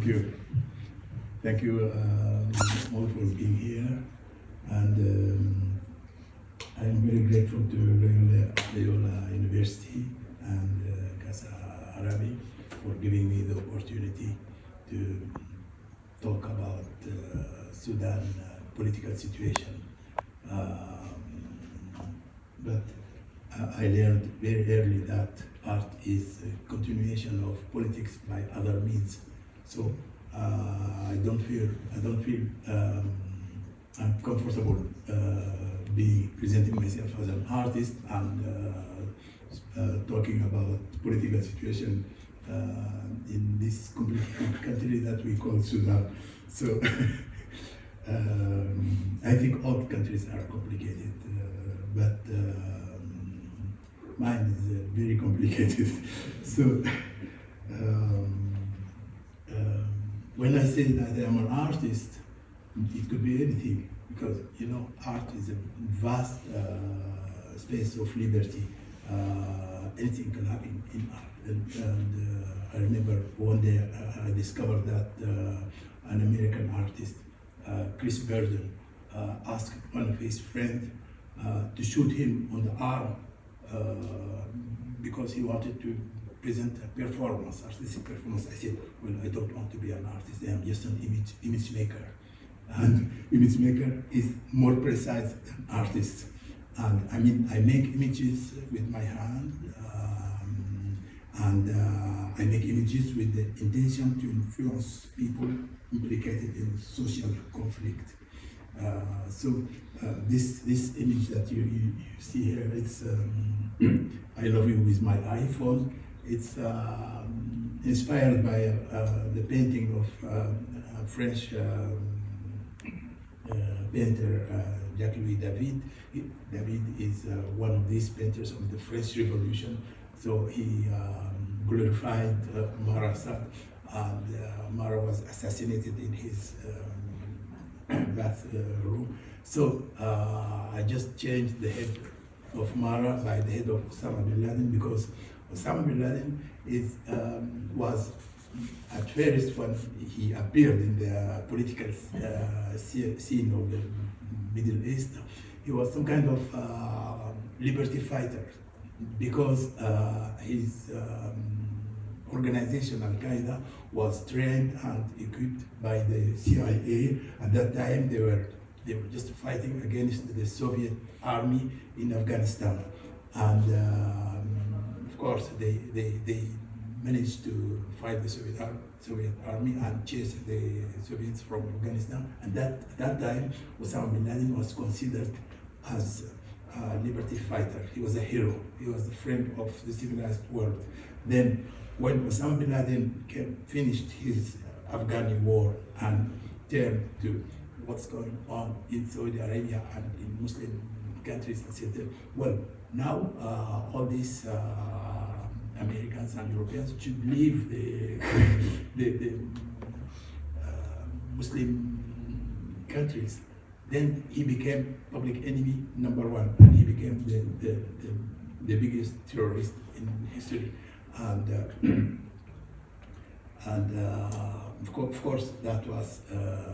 Thank you. Thank you all for being here. And I'm very grateful to Loyola University and Casa Árabe for giving me the opportunity to talk about Sudan political situation. But I learned very early that art is a continuation of politics by other means. So I don't feel I'm comfortable presenting myself as an artist and talking about political situation in this complicated country that we call Sudan. So I think all countries are complicated, but mine is very complicated. So when I say that I am an artist, it could be anything, because art is a vast space of liberty. Anything can happen in art. And I remember one day I discovered that an American artist, Chris Burden, asked one of his friends to shoot him on the arm because he wanted to present a performance, artistic performance. I said, well, I don't want to be an artist, I am just an image maker. And image maker is more precise than artist. And I mean, I make images with my hand, and I make images with the intention to influence people implicated in social conflict. So this image that you see here, it's I love you with my iPhone. It's inspired by the painting of French painter Jacques-Louis David. David is one of these painters of the French Revolution. So he glorified Marat, and Marat was assassinated in his bathroom. So I just changed the head of Marat by the head of Osama bin Laden, because Osama bin Laden was at first, when he appeared in the political scene of the Middle East, he was some kind of liberty fighter, because his organization, Al-Qaeda, was trained and equipped by the CIA. At that time, they were just fighting against the Soviet army in Afghanistan. And of course, they managed to fight the Soviet army and chase the Soviets from Afghanistan. And at that time, Osama bin Laden was considered as a liberty fighter. He was a hero. He was a friend of the civilized world. Then, when Osama bin Laden finished his Afghani war and turned to what's going on in Saudi Arabia and in Muslim countries, and said, well, now all these Americans and Europeans should leave the Muslim countries. Then he became public enemy number one, and he became the biggest terrorist in history. And of course, that was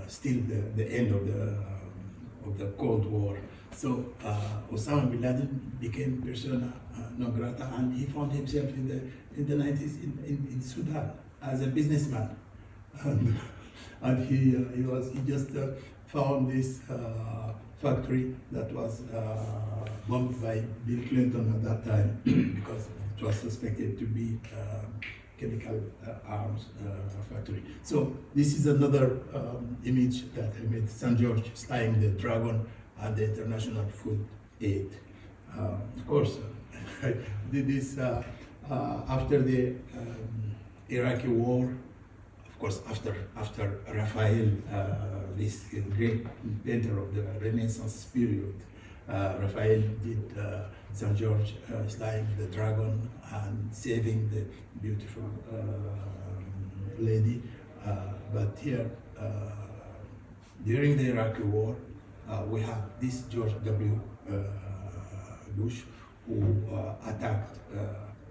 still the end of the Cold War. So Osama bin Laden became persona non grata, and he found himself in the 90s in Sudan as a businessman, and he just found this factory that was bombed by Bill Clinton at that time because it was suspected to be chemical arms factory. So this is another image that I made, St. George flying the dragon at the International Food Aid. Of course, I did this after the Iraqi war. Of course, after Raphael, this great painter of the Renaissance period, Raphael did St. George slaying the dragon and saving the beautiful lady. But here, during the Iraqi war, we have this George W. Bush, who attacked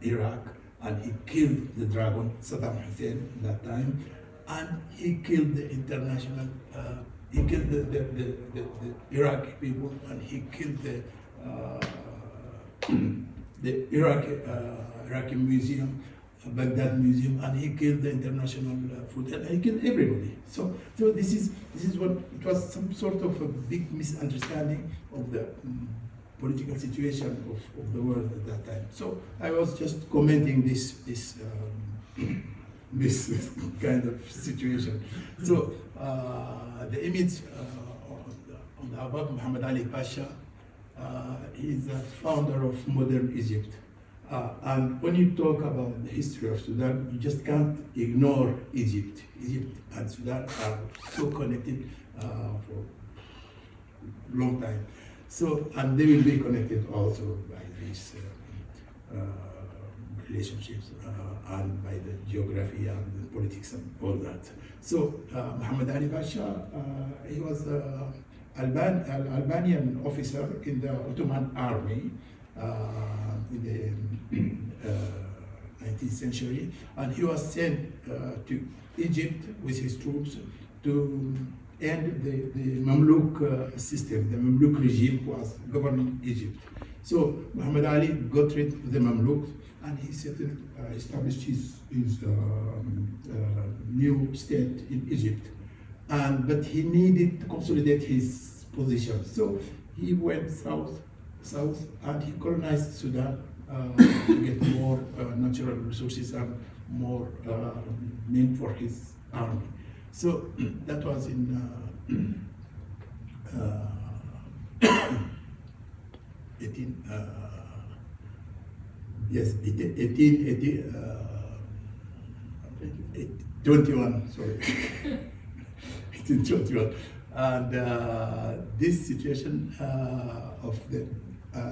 Iraq, and he killed the dragon, Saddam Hussein, that time. and he killed the international, he killed the Iraqi people, and he killed the Iraqi museum, Baghdad museum, and he killed the international food, and he killed everybody. So this is what it was, some sort of a big misunderstanding of the political situation of the world at that time. So I was just commenting this this kind of situation. So the image on the above, Muhammad Ali Pasha, he is the founder of modern Egypt. And when you talk about the history of Sudan, you just can't ignore Egypt. Egypt and Sudan are so connected for a long time. So, and they will be connected also by these relationships and by the geography and the politics and all that. So, Muhammad Ali Pasha, he was an Albanian officer in the Ottoman army in the 19th century, and he was sent to Egypt with his troops to end the Mamluk system. The Mamluk regime was governing Egypt. So Muhammad Ali got rid of the Mamluks, and he settled, established his new state in Egypt. But he needed to consolidate his position. So he went south, and he colonized Sudan to get more natural resources and more men for his army. So that was in 21, sorry. 1821. And this situation of the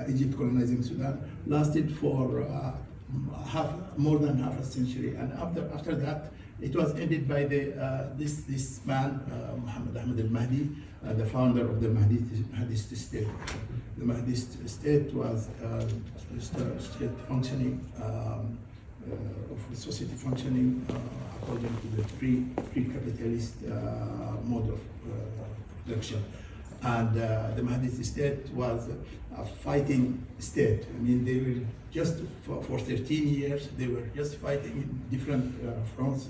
Egypt colonizing Sudan lasted for more than half a century, and after that, it was ended by this man, Muhammad Ahmad al-Mahdi, the founder of the Mahdist state. The Mahdist state was state functioning, of society functioning according to the pre-capitalist mode of production. And the Mahdist state was a fighting state. I mean, they were just for 13 years, they were just fighting in different fronts,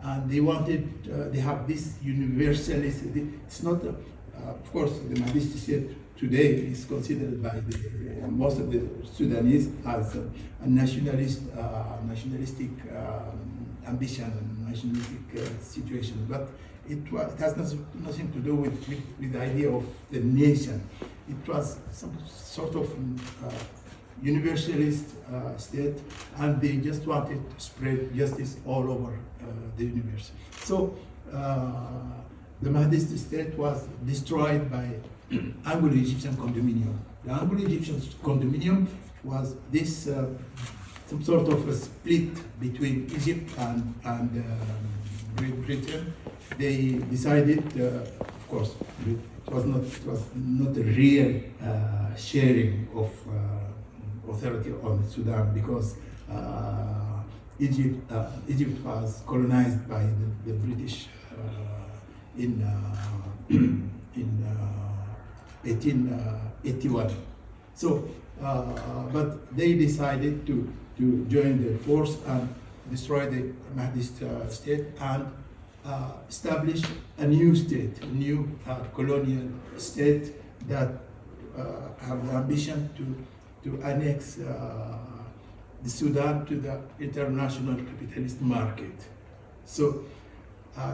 and they wanted, they have this universalist, it's not, of course, the Mahdist state today is considered by most of the Sudanese as a nationalistic ambition and nationalistic situation, but it has nothing to do with the idea of the nation. It was some sort of universalist state, and they just wanted to spread justice all over the universe. So the Mahdist state was destroyed by Anglo-Egyptian condominium. The Anglo-Egyptian condominium was this some sort of a split between Egypt and Great Britain. They decided, of course, it was not a real sharing of authority on Sudan, because Egypt was colonized by the British in 1881. So, but they decided to join the force and destroy the Mahdist state and establish a new state, a new colonial state that have the ambition to annex the Sudan to the international capitalist market. So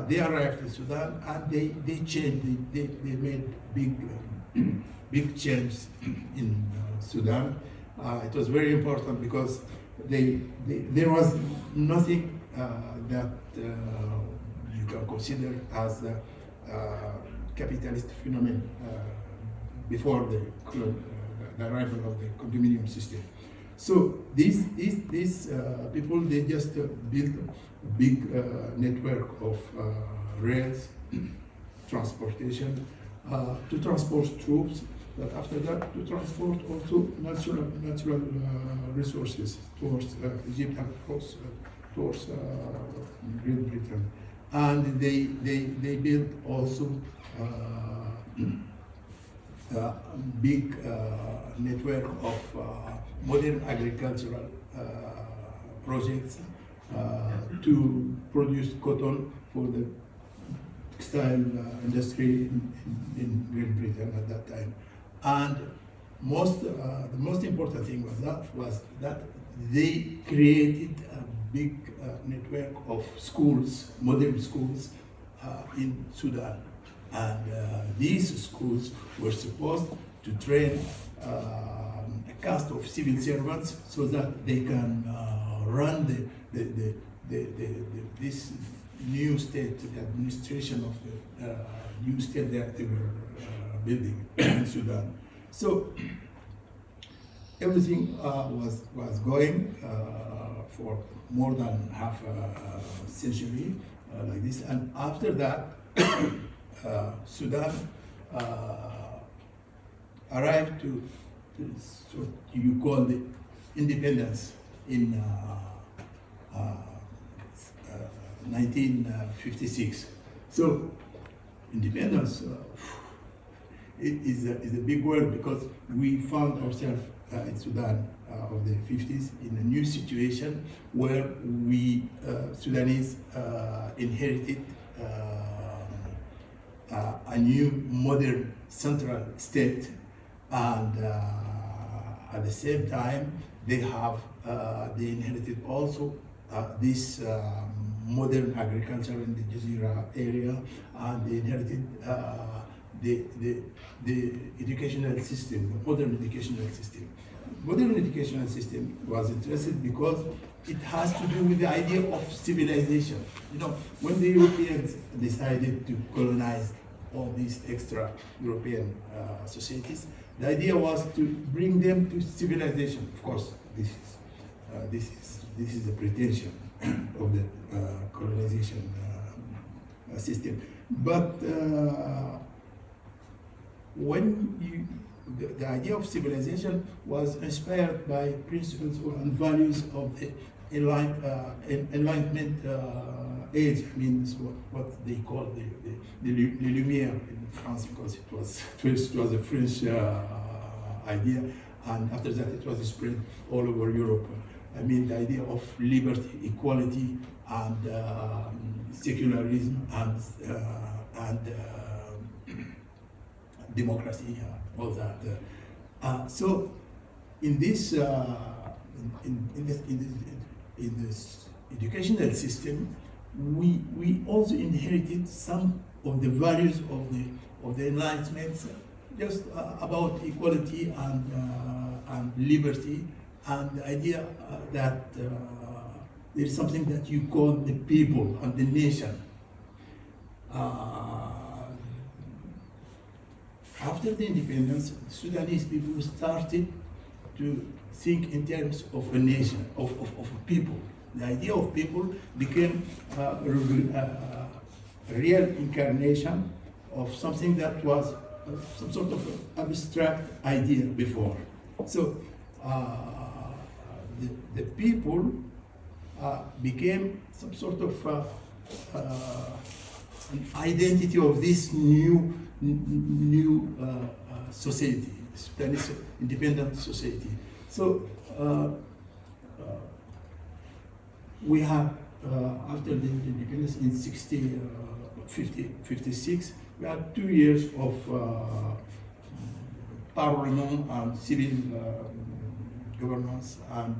they arrived in Sudan, and they changed, they made big changes in Sudan. It was very important because there was nothing that you can consider as a capitalist phenomenon before the arrival of the condominium system. So these people, they just built a big network of rails, transportation, to transport troops, but after that to transport also natural resources towards Egypt and towards Great Britain. and they built also a big network of modern agricultural projects to produce cotton for the textile industry in Great Britain at that time. And the most important thing was that they created a big network of schools, modern schools in Sudan. And these schools were supposed to train a cast of civil servants so that they can run this new state, the administration of the new state that they were building in Sudan. So everything was going for more than half a century like this, and after that, Sudan arrived to what you call the independence in 1956. So independence is a big word, because we found ourselves in Sudan of the 50s in a new situation where we Sudanese inherited a new modern central state, and at the same time they inherited also this modern agriculture in the Jazeera area, and they inherited the educational system, the modern educational system. Modern educational system was interesting because it has to do with the idea of civilization. You know, when the Europeans decided to colonize all these extra European societies, the idea was to bring them to civilization. Of course, this is the pretension of the colonization system. But the idea of civilization was inspired by principles and values of the Enlightenment age. I mean, what they call the Lumière in France, because it was a French idea, and after that it was spread all over Europe. I mean, the idea of liberty, equality, and secularism, and democracy, all that. So, in this educational system, we also inherited some of the values of the Enlightenment, just about equality and liberty, and the idea that there is something that you call the people and the nation. After the independence, Sudanese people started to think in terms of a nation, of a people. The idea of people became a real incarnation of something that was some sort of abstract idea before. So the people became some sort of an identity of this new society, Spanish independent society. So we have, after the independence in 56, we had 2 years of parliament and civil governance and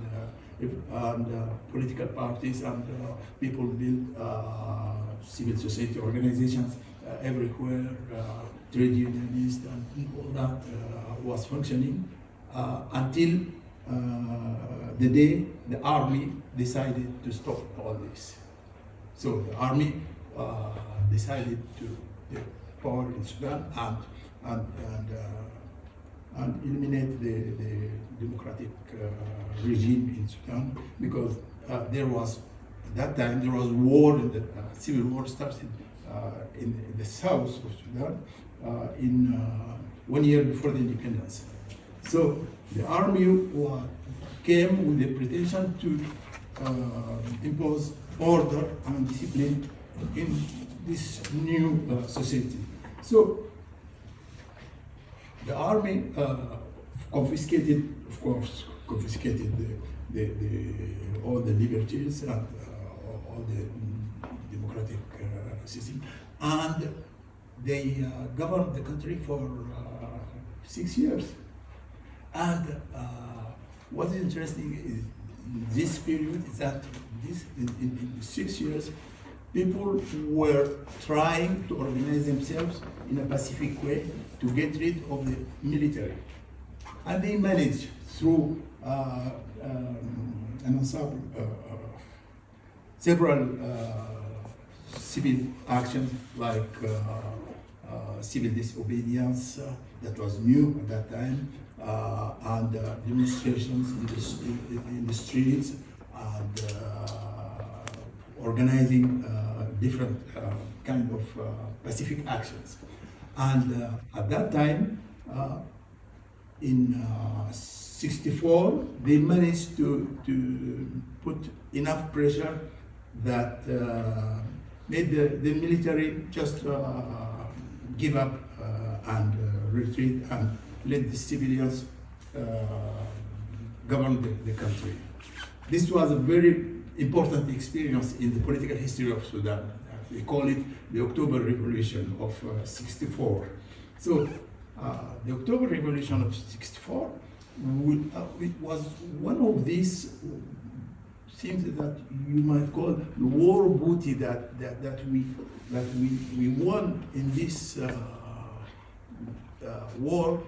political parties, and people built civil society organizations everywhere, trade unionists, and all that was functioning until the day the army decided to stop all this. So the army decided to take power in Sudan and eliminate the democratic regime in Sudan, because at that time there was war, and the civil war started in the south of Sudan in 1 year before the independence. So the army came with the pretension to impose order and discipline in this new society. So the army confiscated, of course, confiscated all the liberties and all the democratic system, and they governed the country for 6 years. And what is interesting is in this period is that in 6 years, people were trying to organize themselves in a pacific way to get rid of the military. And they managed through an ensemble, several civil actions like civil disobedience that was new at that time, and demonstrations in the streets, and organizing different kind of pacific actions. And at that time, in 64, they managed to put enough pressure that made the military just give up and retreat and let the civilians govern the country. This was a very important experience in the political history of Sudan. We call it the October Revolution of 64. So the October Revolution of 64 it was one of these things that you might call the war booty that we won in this war,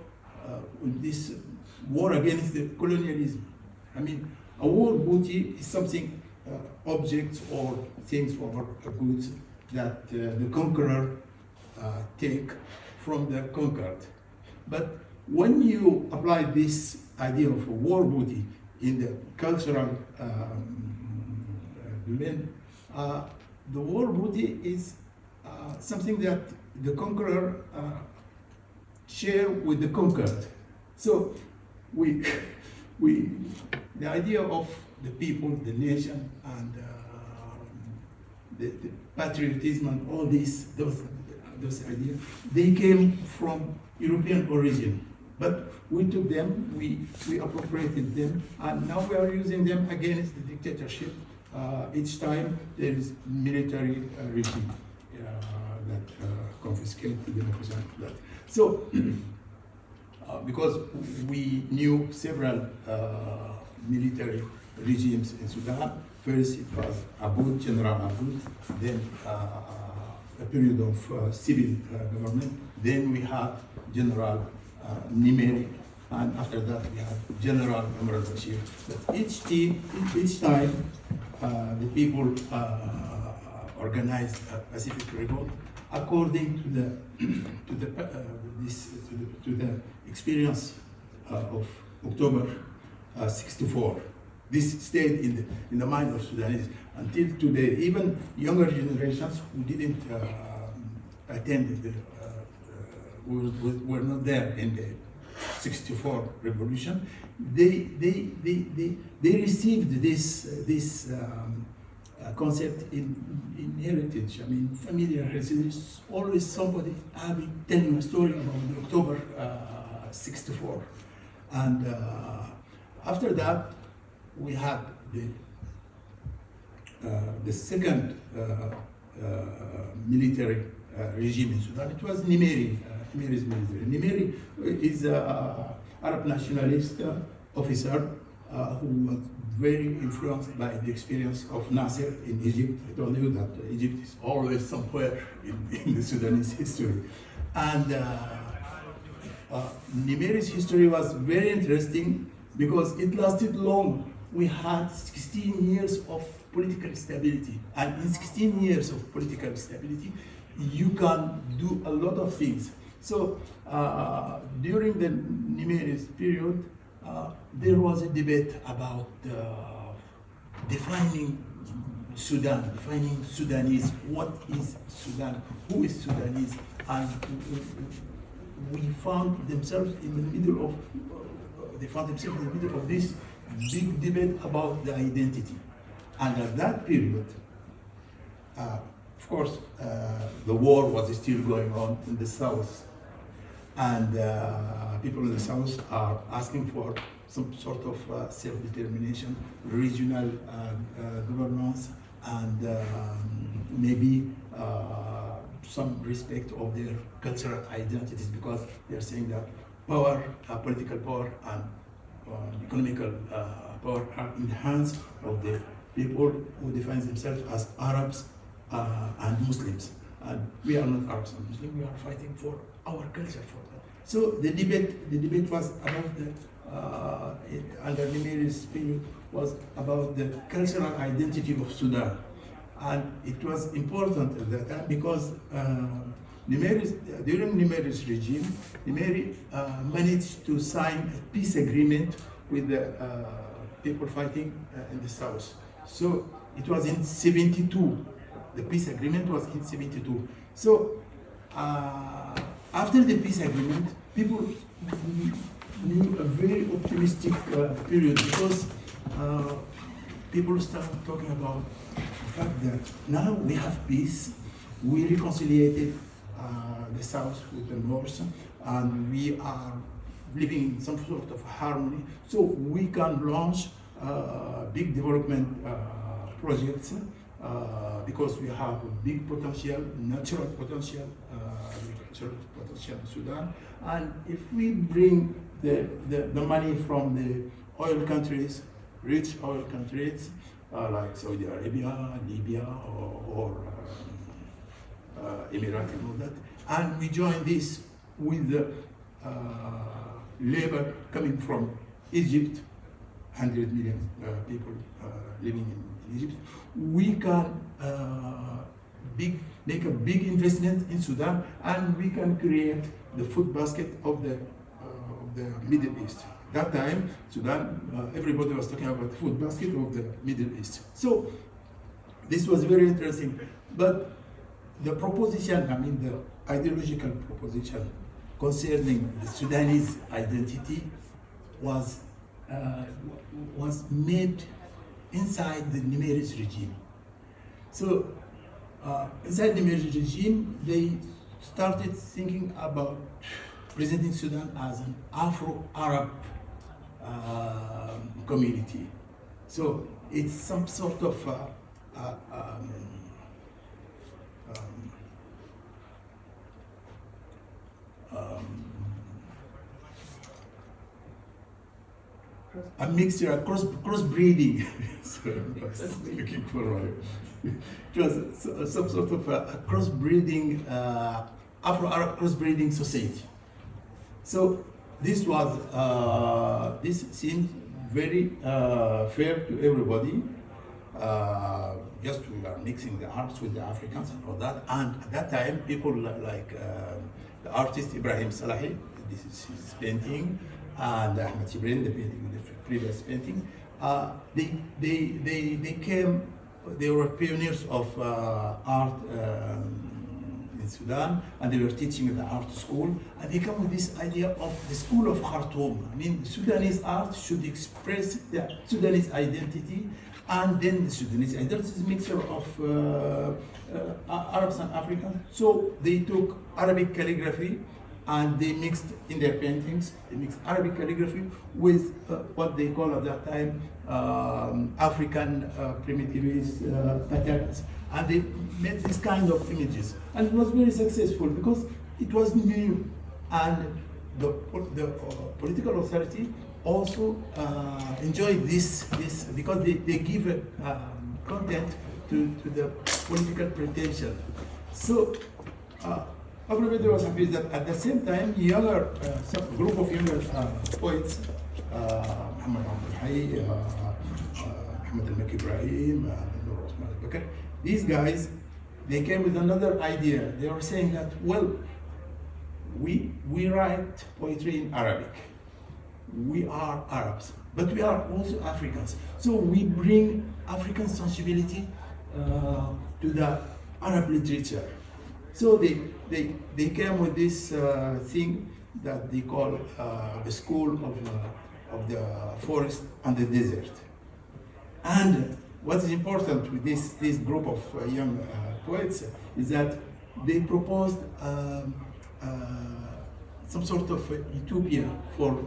this war against the colonialism. I mean, a war booty is something, objects or things or goods that the conqueror take from the conquered. But when you apply this idea of a war booty in the cultural domain, the war booty is something that the conqueror share with the conquered. So the idea of the people, the nation, and the patriotism and all those ideas, they came from European origin. But we took them, we appropriated them, and now we are using them against the dictatorship. Each time there is military regime that confiscate the democracy. So, because we knew several military regimes in Sudan, first it was Aboud, General Aboud, then a period of civil government, then we had General Nimeri, and after that we had General Omar al-Bashir. But each time the people organized a pacific revolt according to the experience of October 64. This stayed in the mind of Sudanese until today. Even younger generations who didn't attend were not there in the 64 revolution. They received this concept in heritage. I mean, familiar heritage. There's always somebody telling a story about the October 64, and after that we had the second military regime in Sudan. It was Nimeri's military. Nimeri is an Arab nationalist officer who was very influenced by the experience of Nasser in Egypt. I told you that Egypt is always somewhere in the Sudanese history. And Nimeri's history was very interesting because it lasted long. We had 16 years of political stability. And in 16 years of political stability, you can do a lot of things. So during the Nimeri's period, there was a debate about defining Sudan, defining Sudanese. What is Sudan? Who is Sudanese? And we found themselves in the middle of this big debate about the identity. And at that period, of course, the war was still going on in the south, and people in the south are asking for some sort of self-determination, regional governance, and maybe some respect of their cultural identities, because they're saying that power, political power, and economical power are in the hands of the people who define themselves as Arabs and Muslims. And we are not Arabs and Muslims, we are fighting for our culture for that. So the debate was about under Nimeri's period, was about the cultural identity of Sudan. And it was important at that time because during Nimeri's regime, Nimeri managed to sign a peace agreement with the people fighting in the south. So it was in 72. The peace agreement was in 72. So after the peace agreement, people knew a very optimistic period, because people started talking about the fact that now we have peace, we reconciliated the south with the north, and we are living in some sort of harmony, so we can launch big development projects because we have a big potential, natural potential, agricultural potential in Sudan. And if we bring the money from the oil countries, rich oil countries, like Saudi Arabia, Libya, or Emirates and all that, and we join this with the labor coming from Egypt, 100 million people living in Egypt, we can make a big investment in Sudan, and we can create the food basket of the Middle East. That time, Sudan, everybody was talking about the food basket of the Middle East. So this was very interesting. But the proposition, I mean the ideological proposition concerning the Sudanese identity was made inside the Nimeri's regime. So inside the Nimeri's regime, they started thinking about presenting Sudan as an Afro-Arab community. So it's some sort of a mixture, a crossbreeding. So I was looking for it was some sort of a crossbreeding, Afro-Arab crossbreeding society. So this was this seemed very fair to everybody. Just we are mixing the Arabs with the Africans and all that. And at that time, people like the artist Ibrahim Salahi, this is his painting, and Ahmed Shibrin, the painting, the previous painting. They came. They were pioneers of art in Sudan, and they were teaching at the art school. And they come with this idea of the school of Khartoum. I mean, Sudanese art should express the Sudanese identity, and then the Sudanese identity is a mixture of Arabs and Africans. So they took Arabic calligraphy, and they mixed in their paintings, they mixed Arabic calligraphy with what they call at that time African primitivist patterns. And they made this kind of images. And it was very successful because it was new. And the political authority also enjoyed this because they give content to the political pretension. So, everybody was happy that at the same time, some group of younger poets, Muhammad Abdul Hayy, Muhammad al-Makki Ibrahim, Nur Osman al-Bakr, these guys, they came with another idea. They were saying that, well, we write poetry in Arabic. We are Arabs, but we are also Africans. So we bring African sensibility to the Arab literature. So they came with this thing that they call the school of the forest and the desert. And what is important with this group of young poets is that they proposed some sort of utopia for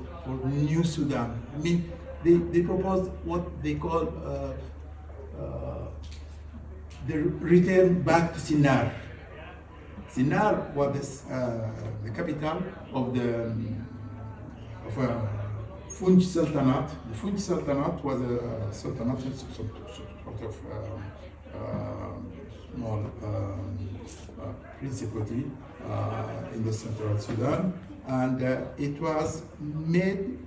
New Sudan. I mean, they proposed what they call the return back to Sinnar. Sinnar was the capital of the Funj Sultanate. The Funj Sultanate was a sultanate, sort of small principality in the central Sudan, and it was made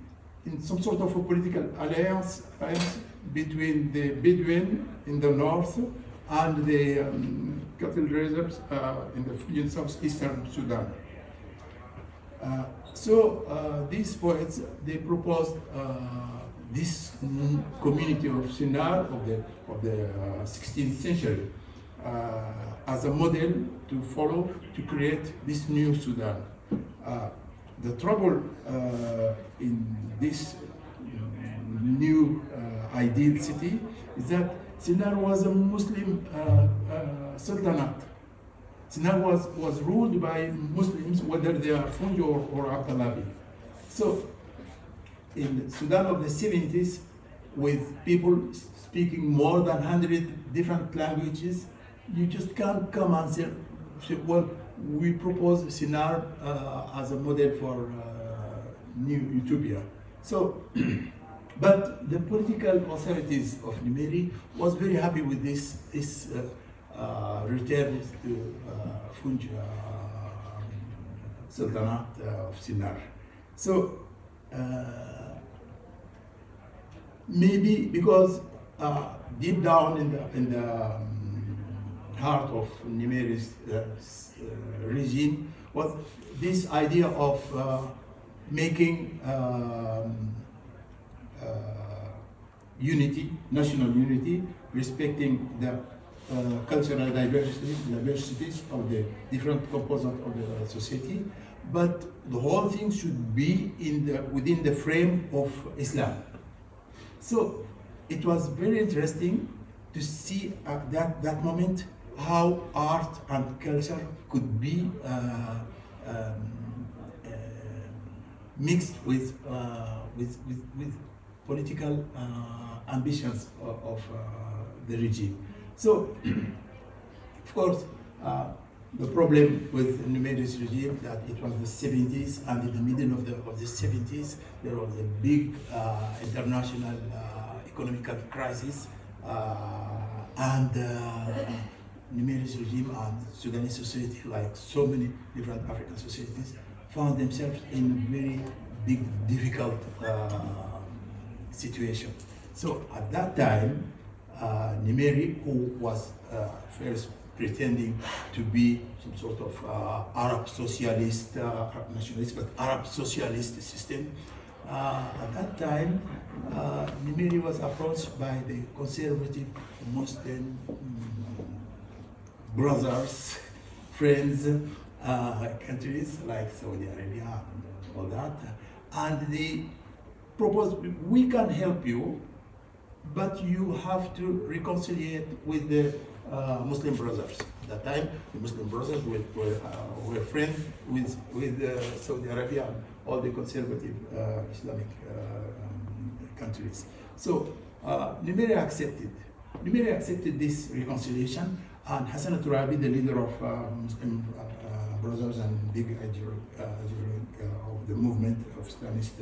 in some sort of a political alliance between the Bedouin in the north and the cattle raisers in southeastern Sudan. So these poets, they proposed this community of Sinnar of the 16th century as a model to follow to create this new Sudan. The trouble in this new ideal city is that Sinnar was a Muslim sultanate. Sinnar was ruled by Muslims, whether they are Funj or Abdalabi. So in Sudan of the 70s, with people speaking more than 100 different languages, you just can't come and say, well, we propose Sinnar as a model for new utopia. So, but the political authorities of Nimeri was very happy with this return to Funj Sultanate of Sinnar. So maybe because deep down in the heart of Nimeri's regime was this idea of making unity, national unity, respecting the cultural diversities of the different components of the society, but the whole thing should be within the frame of Islam. So it was very interesting to see at that moment how art and culture could be mixed with political ambitions of the regime. So, of course, the problem with Nimeri's regime that it was the 70s, and in the middle of the 70s there was a big international economical crisis, and Nimeri's regime and Sudanese society, like so many different African societies, found themselves in a very big, difficult situation. So at that time, Nimeri, who was first pretending to be some sort of Arab socialist, Arab nationalist, but Arab socialist system, at that time, Nimeri was approached by the conservative Muslim brothers, friends, countries like Saudi Arabia and all that, and they proposed, we can help you, but you have to reconcile with the Muslim brothers. At that time, the Muslim brothers were friends with Saudi Arabia and all the conservative Islamic countries. So Nimeri accepted this reconciliation, and Hassan Turabi, the leader of Muslim brothers and big of the movement, of Islamist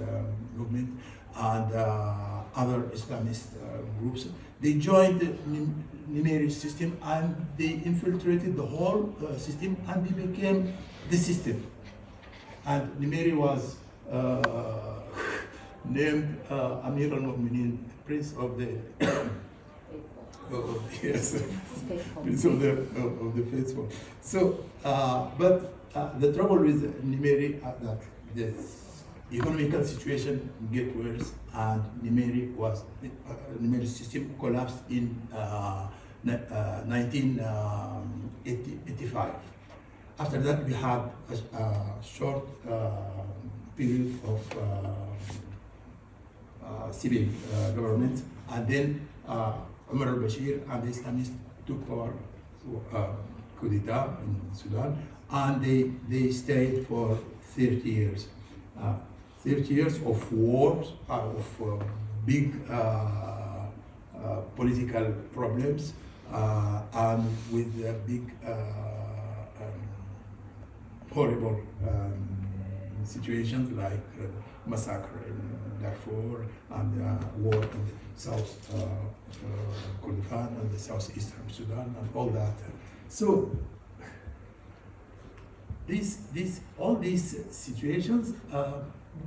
movement, and other Islamist groups, they joined the Nimeri system, and they infiltrated the whole system, and they became the system. And Nimeri was named Amir al-Mu'minin, Prince of the yes, Prince of the faithful. So, but the trouble with Nimeri that the economical situation get worse, and Nimeri's system collapsed in 1985. After that, we had a short period of civil government, and then Omar al-Bashir and the Islamists took power, coup d'etat in Sudan, and they stayed for 30 years. 30 years of wars, of big political problems, and with big horrible situations like massacre in Darfur and war in the South Kordofan and the southeastern Sudan and all that. So all these situations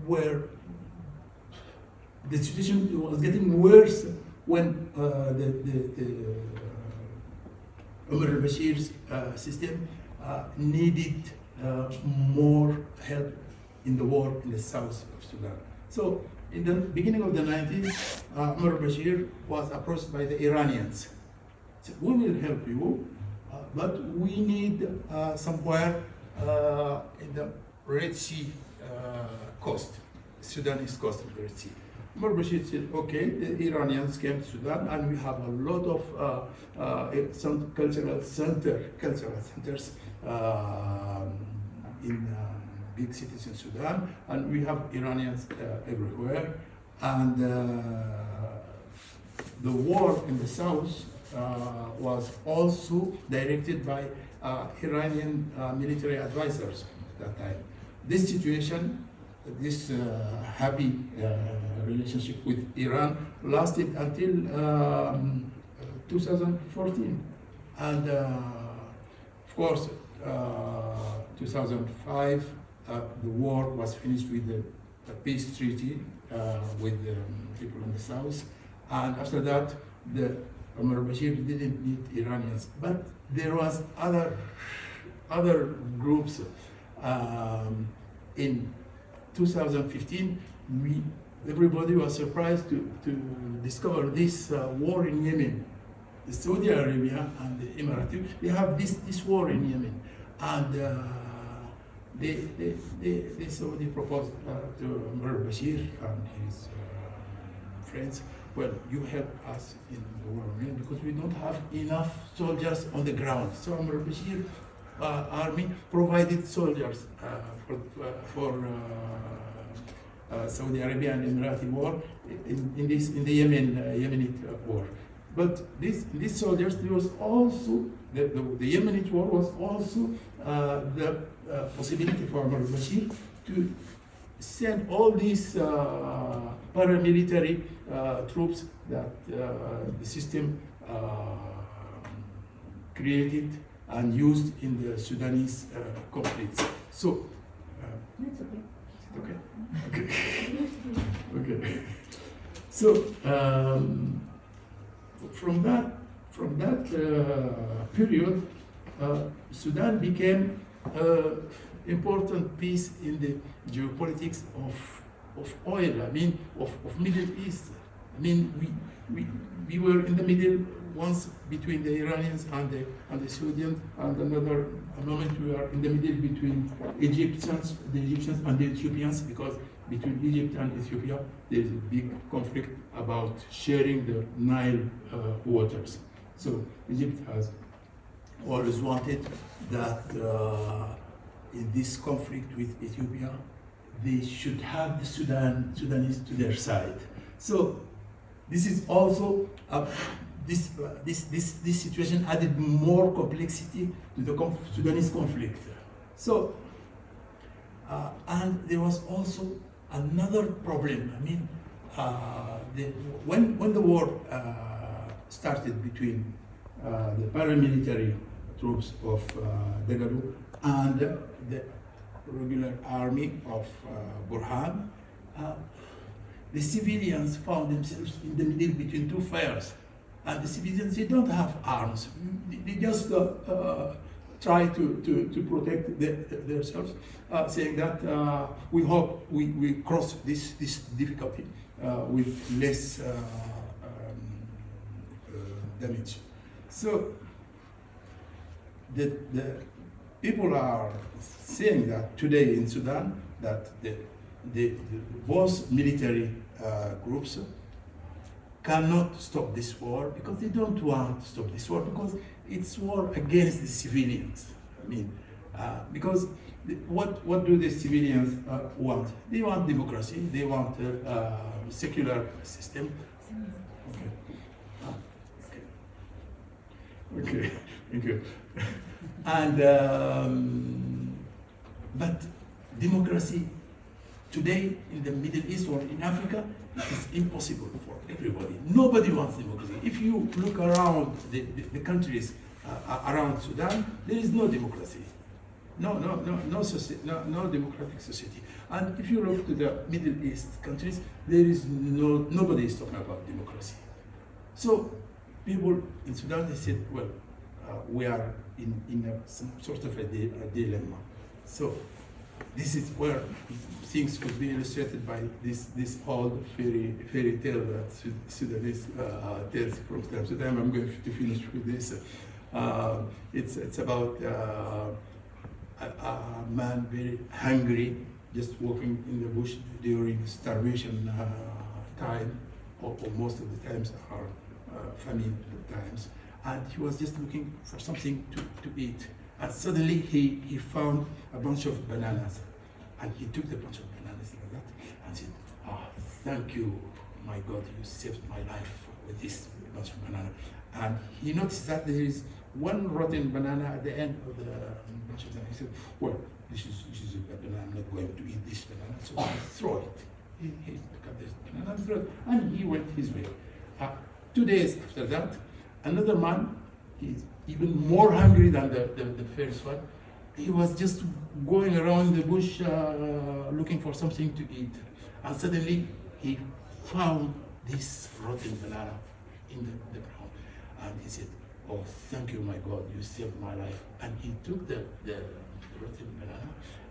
were, the situation was getting worse when the Omar al-Bashir's system needed more help in the war in the south of Sudan. So in the beginning of the 90s, Omar al-Bashir was approached by the Iranians. He said, we will help you, but we need somewhere in the Red Sea coast, Sudanese coast of the Red Sea. Omar al-Bashir said, okay, the Iranians came to Sudan and we have a lot of some cultural centers in big cities in Sudan, and we have Iranians everywhere. And the war in the south was also directed by Iranian military advisors at that time. This situation, this happy relationship with Iran lasted until 2014. And of course, 2005, the war was finished with the peace treaty with the people in the south. And after that, the Omar al-Bashir didn't need Iranians, but there was other groups. In 2015, everybody was surprised to discover this war in Yemen. The Saudi Arabia and the Emirates, they have this war in Yemen, and they Saudi proposed to Omar al-Bashir and his friends, well, you help us in the war in Yemen because we don't have enough soldiers on the ground. So Omar al-Bashir army provided soldiers for Saudi Arabia and Emirati war in the Yemenite war. But these soldiers, there was also the Yemenite war was also the possibility for Omar al-Bashir to send all these paramilitary troops that the system created and used in the Sudanese conflicts. So, it's okay. Okay. Okay. So, from that period, Sudan became an important piece in the geopolitics of oil. I mean, of Middle East. I mean, we were in the middle once between the Iranians and the Saudis, and another moment we are in the middle between the Egyptians and the Ethiopians, because between Egypt and Ethiopia there is a big conflict about sharing the Nile waters. So Egypt has always wanted that in this conflict with Ethiopia, they should have the Sudanese to their side. So this is also this situation added more complexity to the Sudanese conflict. So, and there was also another problem. I mean, when the war started between the paramilitary troops of Dagalo and the regular army of Burhan, the civilians found themselves in the middle between two fires. And the civilians, they don't have arms. They just try to protect themselves, saying that we hope we cross this difficulty with less damage. So the people are saying that today in Sudan, that the both military groups cannot stop this war because they don't want to stop this war because it's war against the civilians. I mean, because what do the civilians want? They want democracy. They want a secular system. Okay. Okay. Thank you. And but democracy today in the Middle East or in Africa, it is impossible for everybody. Nobody wants democracy. If you look around the countries around Sudan, there is no democracy. No democratic society. And if you look to the Middle East countries, there is nobody is talking about democracy. So people in Sudan, they said, well, we are in some sort of a dilemma. So this is where things could be illustrated by this old fairy tale that Sudanese tells from time to time. I'm going to finish with this. It's about a man very hungry, just walking in the bush during starvation time, or most of the times are famine times, and he was just looking for something to eat. And suddenly he found a bunch of bananas, and he took the bunch of bananas like that and said, thank you, my God, you saved my life with this bunch of banana. And he noticed that there is one rotten banana at the end of the bunch of banana. He said, well, this is a banana, I'm not going to eat this banana, so I throw it. He took up this banana and threw it, and he went his way. 2 days after that, another man, he's even more hungry than the first one. He was just going around the bush looking for something to eat. And suddenly he found this rotten banana in the ground. And he said, oh, thank you, my God, you saved my life. And he took the rotten banana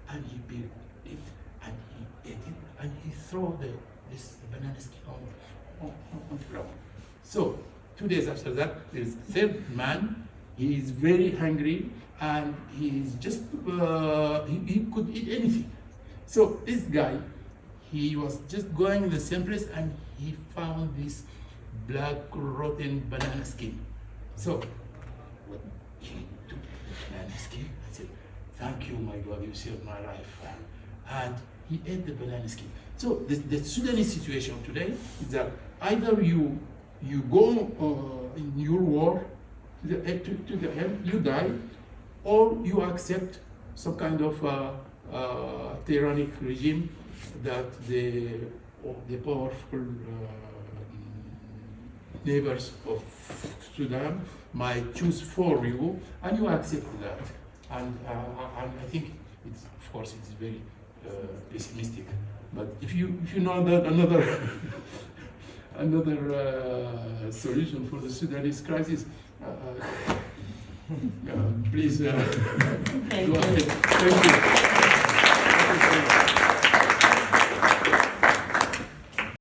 and he peeled it and he ate it and he threw this banana skin on the ground. So 2 days after that, there is a third man. He is very hungry and he's just, he could eat anything. So this guy, he was just going in the same place and he found this black rotten banana skin. So he took the banana skin and said, thank you, my God, you saved my life. And he ate the banana skin. So the Sudanese situation today is that either you go in your war to the end, you die, or you accept some kind of tyrannic regime that the powerful neighbors of Sudan might choose for you, and you accept that. And I think it's, of course, it's very pessimistic. But if you know that another solution for the Sudanese crisis, please go ahead. Thank you.